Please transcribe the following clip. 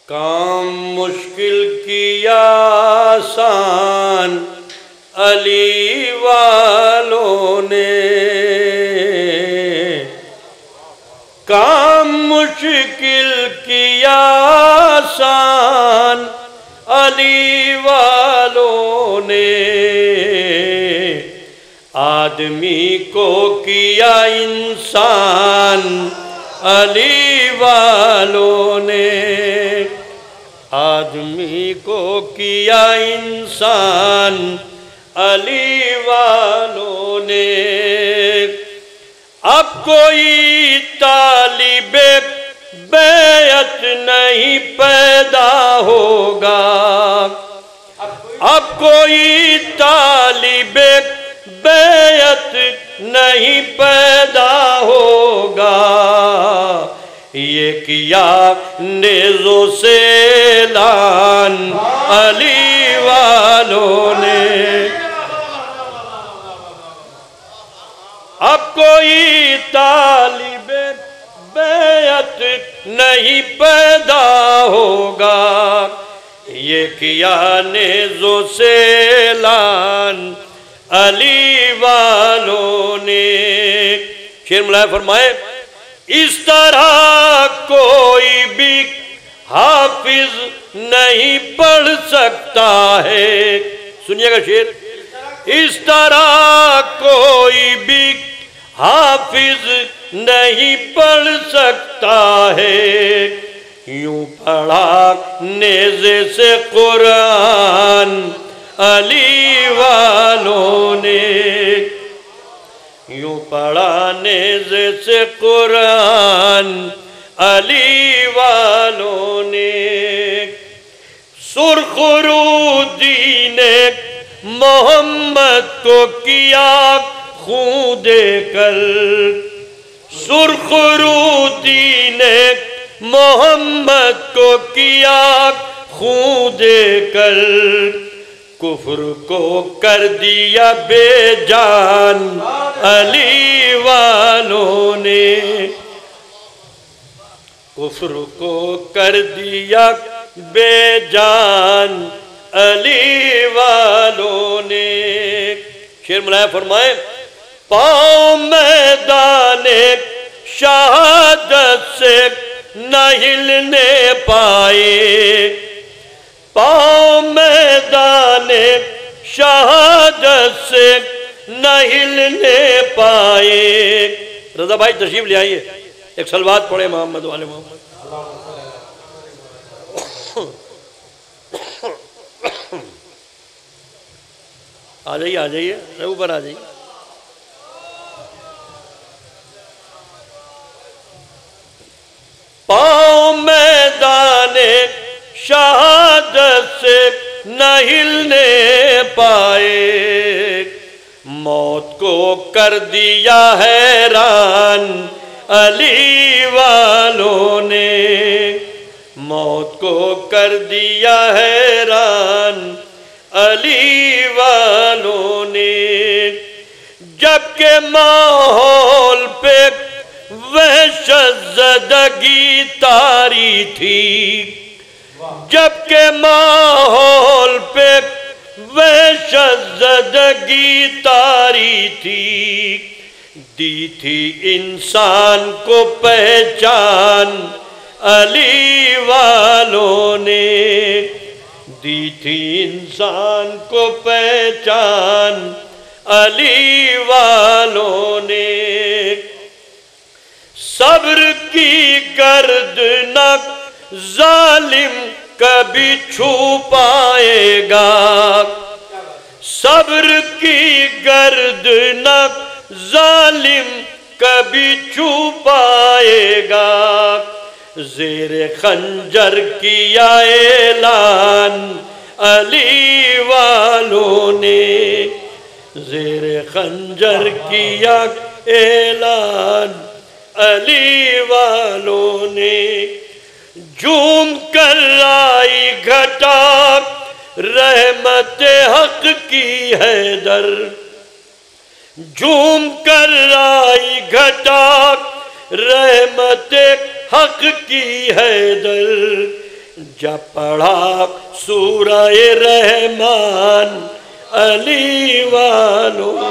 کام مشکل کیا آسان علی والوں نے، کام مشکل کیا آسان علی والوں نے، آدمی کو کیا انسان علی والوں نے، آدمی کو کیا انسان علی والوں نے۔ اب کوئی طالب بیعت نہیں پیدا ہوگا، اب کوئی طالب بیعت نہیں پیدا ہوگا، یہ کیا نیزوں سے اعلان علی والوں نے۔ اب کوئی طالب بیعت نہیں پیدا ہوگا، یہ کیا نیزوں سے اعلان علی والوں نے۔ شیر ملائے فرمائے اس طرح کوئی بھی حافظ نہیں پڑھ سکتا ہے، سنیے گا شیر، اس طرح کوئی بھی حافظ نہیں پڑھ سکتا ہے، یوں پڑھا نیزے سے قرآن علی والوں نے، یوں پڑھا نیزے سے قرآن علی والوں نے۔ سرخ رودی نے محمد کو کیا خون دے کر، سرخ رودی نے محمد کو کیا خون دے کر، کفر کو کر دیا بے جان علی والوں نے، کفر کو کر دیا بے جان علی والوں نے۔ شیر ملائے فرمائے پاؤں میدان شہادت سے نہ ہلنے پائے، پاؤں میدان شہادت سے نہ ہلنے پائے۔ رضا بھائی تشریف لے آئیے، ایک صلوات پڑھے محمد والے محمد۔ آ جائیے اوپر آ جائیے۔ پاؤں میدان شہادت سے نہ ہلنے پائے، موت کو کر دیا حیران علی والوں نے، موت کو کر دیا حیران علی والوں نے۔ جبکہ ماحول پہ وحشت زدگی طاری تھی، جبکہ ماحول پہ وحشت زدگی طاری تھی، دی تھی انسان کو پہچان علی والوں نے، دی تھی انسان کو پہچان علی والوں نے۔ صبر کی گرد نہ ظالم کبھی چھو پائے گا، صبر کی گرد نہ ظالم کبھی چھو پائے گا، زیر خنجر کیا اعلان علی والوں نے، زیر خنجر کیا اعلان علی والوں نے۔ جھوم کر آئی گھٹا رحمت حق کی حیدر، جھوم کر آئی گھٹا رحمت حق کی حیدر، جب پڑھا سورہ رحمان علی والوں